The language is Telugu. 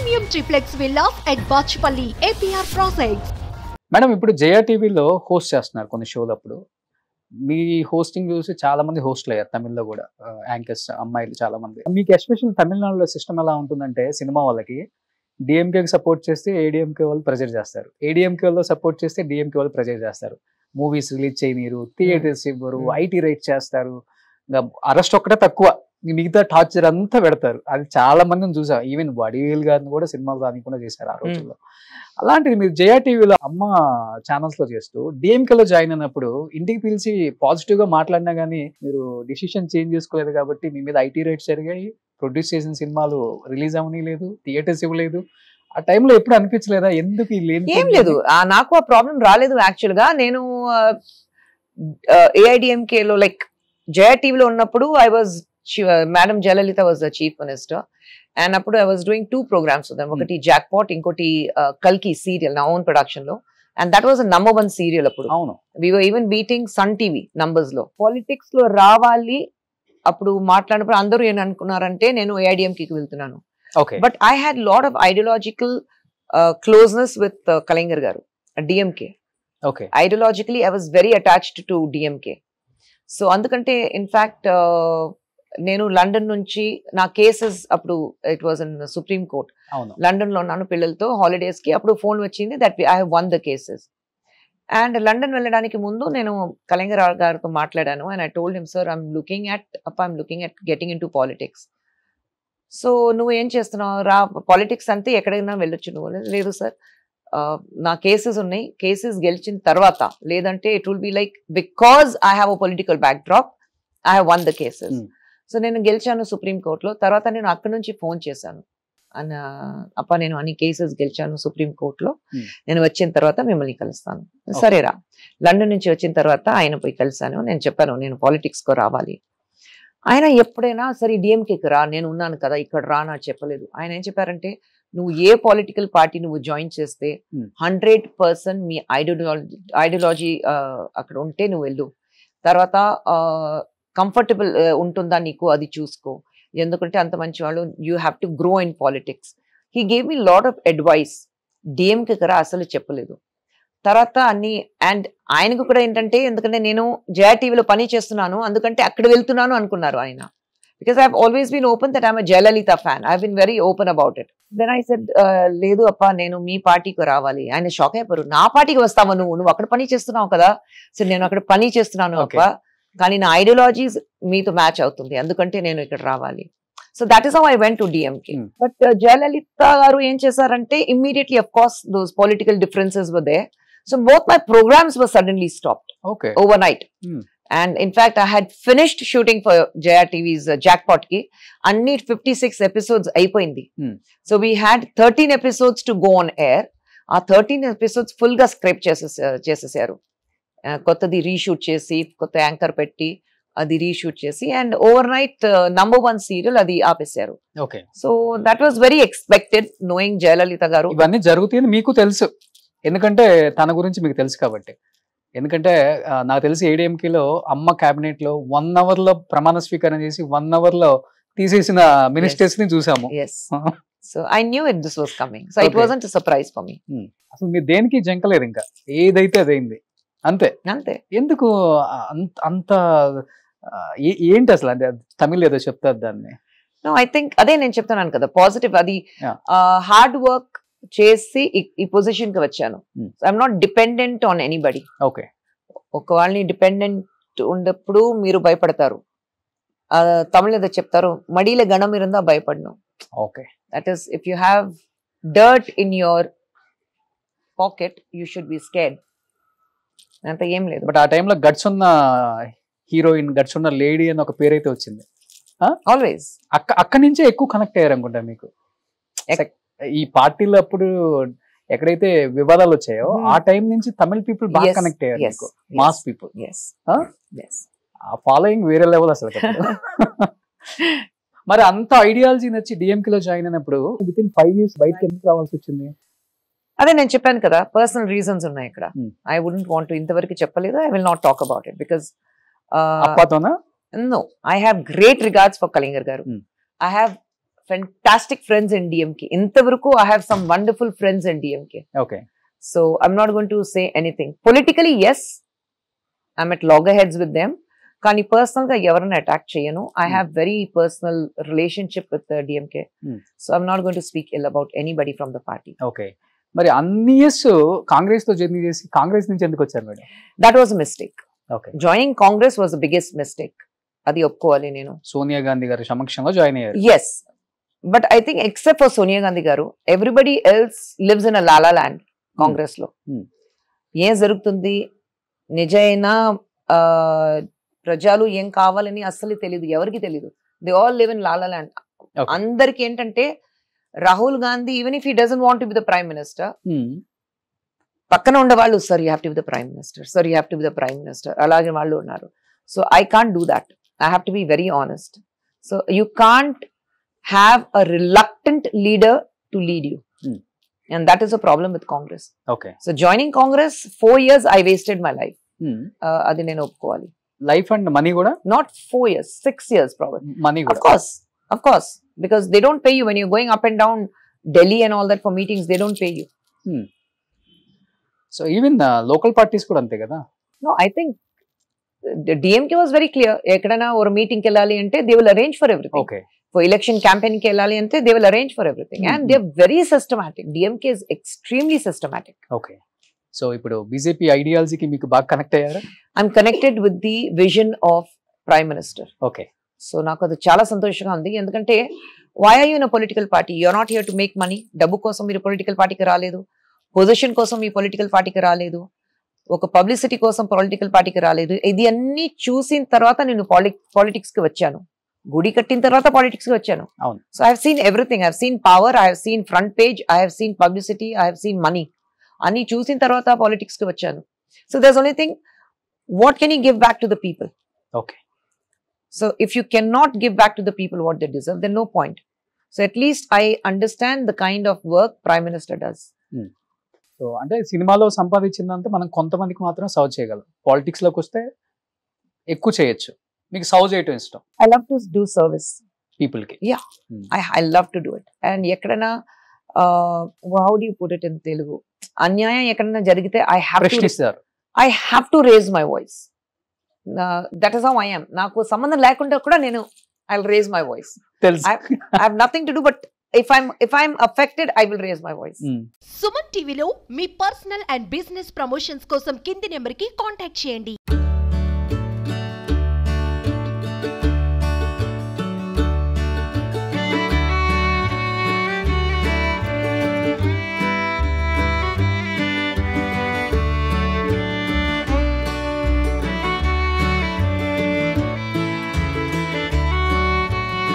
Premium triplex villas at Bachpalli, APR Projects. Madam ఇప్పుడు జయ టీవీలో హోస్ట్ చేస్తున్నారు కొన్ని షోలు. అప్పుడు మీ హోస్టింగ్ చూసి చాలా మంది హోస్ట్లు అయ్యారు తమిళ్లో కూడా, యాంకర్స్ అమ్మాయిలు చాలా మంది. మీకు ఎస్పెషల్ తమిళనాడులో సిస్టమ్ ఎలా ఉంటుందంటే, సినిమా వాళ్ళకి డిఎంకేకి సపోర్ట్ చేస్తే ఏడిఎంకే వాళ్ళు ప్రెజర్ చేస్తారు, ఏడిఎంకే వాళ్ళు సపోర్ట్ చేస్తే డిఎంకే వాళ్ళు ప్రెజర్ చేస్తారు. మూవీస్ రిలీజ్ చేయనీరు, థియేటర్స్ ఇవ్వరు, ఐటీ రైట్ చేస్తారు, ఇంకా అరెస్ట్ ఒక్కటే తక్కువ, మిగతా టార్చర్ అంతా పెడతారు. అది చాలా మందిని చూసాం. ఈవెన్ వడివేల్ గారిని కూడా సినిమాలు రానికుండా చేశారు ఆ రోజుల్లో. అలాంటిది మీరు జయ టీవీలో అమ్మ ఛానల్స్ లో చేస్తూ డిఎంకేలో జాయిన్ అయినప్పుడు ఇంటికి పిలిచి పాజిటివ్ గా మాట్లాడినా గానీ మీరు డిసిషన్ చేంజ్ చేసుకోలేదు కాబట్టి మీ మీద ఐటీ రైట్స్ జరిగాయి, ప్రొడ్యూస్ చేసిన సినిమాలు రిలీజ్ అవని లేదు, థియేటర్స్ ఇవ్వలేదు. ఆ టైంలో ఎప్పుడు అనిపించలేదా ఎందుకు ఏం లేదు, నాకు ఆ ప్రాబ్లం రాలేదు. యాక్చువల్ గా నేను ఏఐడిఎంకే లో లైక్ జయ టీవీలో ఉన్నప్పుడు madam Jayalalithaa was the chief minister and అప్పుడు I was doing 2 programs with them. ఒకటి జాక్పాట్, ఇంకోటి కల్కి సీరియల్ నా ఓన్ ప్రొడక్షన్ లో, and that was number 1 serial. అప్పుడు we were even beating Sun TV numbers లో. పాలిటిక్స్ లో రావాలి అప్పుడు మాట్లాడినప్పుడు అందరూ ఏం అనుకున్నారంటే నేను ఏఐడిఎంకి వెళ్తున్నాను. But I had lot of ideological closeness with Kalaignar garu DMK. Ideologically I was very attached to DMK. So అందుకంటే ఇన్ఫాక్ట్ నేను లండన్ నుంచి నా కేసెస్ అప్పుడు it was in supreme court, London లో ఉన్నాను పిల్లలతో హాలిడేస్ కి. అప్పుడు ఫోన్ వచ్చింది that I have won the cases. And లండన్ వెళ్ళడానికి ముందు నేను కళింగర్ గారితో మాట్లాడాను and I told him, sir I'm looking at getting in to politics. So నువ్వు ఏం చేస్తున్నావు, రా పాలిటిక్స్ అంతే ఎక్కడైనా వెళ్ళొచ్చు. నువ్వు లేదు సార్, నా కేసెస్ ఉన్నాయి, కేసెస్ గెలిచిన తర్వాత, లేదంటే it will be like because I have a political back drop I have one the cases. So నేను గెలిచాను సుప్రీం కోర్టులో. తర్వాత నేను అక్కడి నుంచి ఫోన్ చేశాను, నేను అన్ని కేసెస్ గెలిచాను సుప్రీం కోర్టులో, నేను వచ్చిన తర్వాత మిమ్మల్ని కలుస్తాను. సరేరా. లండన్ నుంచి వచ్చిన తర్వాత ఆయన పోయి కలిసాను. నేను చెప్పాను నేను పాలిటిక్స్ కు రావాలి. ఆయన ఎప్పుడైనా సరే డిఎంకేకి రా, నేను ఉన్నాను కదా ఇక్కడ రా నాకు చెప్పలేదు. ఆయన ఏం చెప్పారంటే, నువ్వు ఏ పొలిటికల్ పార్టీ నువ్వు జాయిన్ చేస్తే 100% మీ ఐడియాలజీ అక్కడ ఉంటే నువ్వు వెళ్ళు, తర్వాత కంఫర్టబుల్ ఉంటుందా నీకు అది చూసుకో, ఎందుకంటే అంత మంచి వాళ్ళు, you have to grow in politics. He gave me lot of advice. DMK కదా అసలు చెప్పలేదు. తర్వాత అన్ని, అండ్ ఆయనకు కూడా ఏంటంటే, ఎందుకంటే నేను జయ టీవీలో పని చేస్తున్నాను అందుకంటే అక్కడ వెళ్తున్నాను అనుకున్నారు ఆయన. Because I have always been open that I'm a Jayalalithaa fan. I have been very open about it. Then I said, లేదు అప్ప నేను మీ పార్టీకి రావాలి. ఆయన షాక్ అయిపోయారు, నా పార్టీకి వస్తావా నువ్వు అక్కడ పని చేస్తున్నావు కదా. సో నేను అక్కడ పని చేస్తున్నాను అప్ప, కానీ నా ఐడియాలజీస్ మీతో మ్యాచ్ అవుతుంది అందుకంటే నేను ఇక్కడ రావాలి. So that is how I went to DMK. But Jayalalithaa గారు ఏం చేశారంటే, immediately of course those political differences were there. So both my programs were suddenly stopped overnight. And in fact, I had finished shooting for Jaya TV's Jackpot ki. Anni 56 episodes అయిపోయింది. So we had 13 episodes to go on air. ఆ 13 episodes full గా స్క్రిప్ట్ చేసేసారు. కొత్తది రీషూట్ చేసి, కొత్త యాంకర్ పెట్టి అది రీషూట్ చేసి, and overnight number 1 serial అది ఆపేశారు. So that was very expected, knowing Jayalalithaa గారు. ఇవన్నీ జరుగుతాయని మీకు తెలుసు, ఎందుకంటే తన గురించి మీకు తెలుసు కాబట్టి. ఎందుకంటే నాకు తెలిసి ఏడిఎంకేలో అమ్మ క్యాబినెట్ లో 1 hour లో ప్రమాణ స్వీకారం చేసి 1 hour లో తీసేసిన మినిస్టర్స్ ని చూసాము. So I knew it this was coming. So it wasn't a surprise for me. అసలు మీరు దేనికి జంకలేరు, ఇంకా ఏదైతే అదైంది అంతే. ఎందుకు అంత ఏంటి అసలు, అంటే తమిళ్ ఏదో చెప్తారు దాన్ని? ఐ థింక్ అదే నేను చెప్తున్నాను కదా, పాజిటివ్. అది హార్డ్ వర్క్ చేసి ఈ పొజిషన్ కి వచ్చాను. I'm not dependent on anybody. ఒక వాళ్ళని డిపెండెంట్ ఉన్నప్పుడు మీరు భయపడతారు. తమిళ ఏదో చెప్తారు, మడిలో గణం ఇరుందా భయపడను. That is, if you have dirt in your pocket you should be scared. అంత ఏం లేదు. బట్ ఆ టైంలో గట్స్ ఉన్న హీరోయిన్, గట్స్ ఉన్న లేడీ అని ఒక పేరైతే వచ్చింది. ఆల్వేస్ అక్కడి నుంచే ఎక్కువ కనెక్ట్ అయ్యారు అనుకుంటా మీకు. ఈ పార్టీలో అప్పుడు ఎక్కడైతే వివాదాలు వచ్చాయో ఆ టైం నుంచి తమిళ పీపుల్ బాగా కనెక్ట్ అయ్యారు, మాస్ పీపుల్. ఆ ఫాలోయింగ్ వేరే లెవెల్ అసలు. మరి అంత ఐడియాలజీ నచ్చి డిఎంకేలో జాయిన్ అయినప్పుడు విత్ ఇన్ 5 years బయటకి ఎందుకు రావాల్సి వచ్చింది? అదే నేను చెప్పాను కదా, పర్సనల్ రీజన్స్ ఉన్నాయి ఇక్కడ. ఐ వుడెంట్ వాంట్ టు, ఇంతవరకు చెప్పలేదు. I will not talk about it because అప్పతోనా? No, I have great regards for Kalaignar garu. I have fantastic friends in DMK. ఇంతవరకు I have some wonderful friends in DMK. Okay. So I'm not going to say anything. Politically, yes, I'm at loggerheads with them. కానీ పర్సనల్ గా ఎవరైనా అటాక్ చేయను. I have very personal relationship with the DMK. So I'm not going to speak ill about anybody from the party. Okay. మరి అన్ని ఇయర్స్ కాంగ్రెస్ తో జర్నీ చేసి కాంగ్రెస్ నుంచి ఎందుకు వచ్చారు madam? That was a mistake. Okay. Joining Congress was the biggest mistake. అది ఒప్పుకోవాలి నేను. సోనియా గాంధీ గారి సమక్షంలో జాయిన్ అయ్యారు. Yes. But I think except for Sonia Gandhi garu, everybody else lives in a la la land. Congress lo. ఏం జరుగుతుంది నిజైన ప్రజలు ఏం కావాలని అస్సలు తెలియదు, ఎవరికి తెలియదు. They all live in La La Land. అందరికి ఏంటంటే Rahul Gandhi even if he doesn't want to be the prime minister, పక్కన ఉండేవాళ్ళు sir you have to be the prime minister, sir you have to be the prime minister, అలాగే వాళ్ళు ఉన్నారు. So I can't do that. I have to be very honest. So you can't have a reluctant leader to lead you. And that is a problem with Congress. Okay. So joining Congress, 4 years I wasted my life. Adi nenu oppukovali. Life and money kuda? Not 4 years, 6 years probably. Money kuda? Of course. Because they don't pay you when you're going up and down Delhi and all that for meetings. They don't pay you. So even local parties kuda ante kada? No, I think the DMK was very clear. Ekkadana or meeting ki ellali ante they will arrange for everything. Okay. For election campaign ki ellali ante they will arrange for everything. And they're very systematic. DMK is extremely systematic. Okay. So ఇప్పుడు బీజేపీ ఐడియాలజీకి మీకు బాగా కనెక్ట్ అయ్యారా? I'm connected with the vision of Prime Minister. Okay. So నాకు అది చాలా సంతోషంగా ఉంది. ఎందుకంటే why are you in a political party? You're not here to make money. డబ్బు కోసం మీరు పొలిటికల్ పార్టీకి రాలేదు, పొజిషన్ కోసం మీ పొలిటికల్ పార్టీకి రాలేదు, ఒక పబ్లిసిటీ కోసం పొలిటికల్ పార్టీకి రాలేదు. ఇది అన్ని చూసిన తర్వాత నేను పాలిటిక్స్ కి వచ్చాను. గుడి కట్టిన తర్వాత పాలిటిక్స్ కి వచ్చాను. So I have seen everything. I have seen power, I have seen front page, I have seen publicity, I have seen money. అన్ని చూసిన తర్వాత పాలిటిక్స్ కి వచ్చాను. So there's only thing, what can you give back to the people? Okay. So if you can not give back to the people what they deserve, then no point. So at least I understand the kind of work prime minister does. So అంటే సినిమాలో సంపాదించిందంతా మనం కొంతమందికి మాత్రం సర్వ్ చేయగలం. పాలిటిక్స్ లోకి వస్తే ఎక్కువ చేయొచ్చు. మీకు సర్వ్ చేయటం ఇష్టం? I love to do service people కి. Yeah, I love to do it. And ఎక్కడైనా how do you put it in Telugu, అన్యాయం ఎక్కడైనా జరిగితే I have to raise my voice. That is how I am. నాకు సంబంధం లేకుండా కూడా నేను I will raise my voice. I have nothing to do, but if I'm affected, I will raise my voice. Suman టీవీలో మీ పర్సనల్ అండ్ బిజినెస్ ప్రమోషన్స్ కోసం కింది నెంబర్ కి కాంటాక్ట్ చేయండి.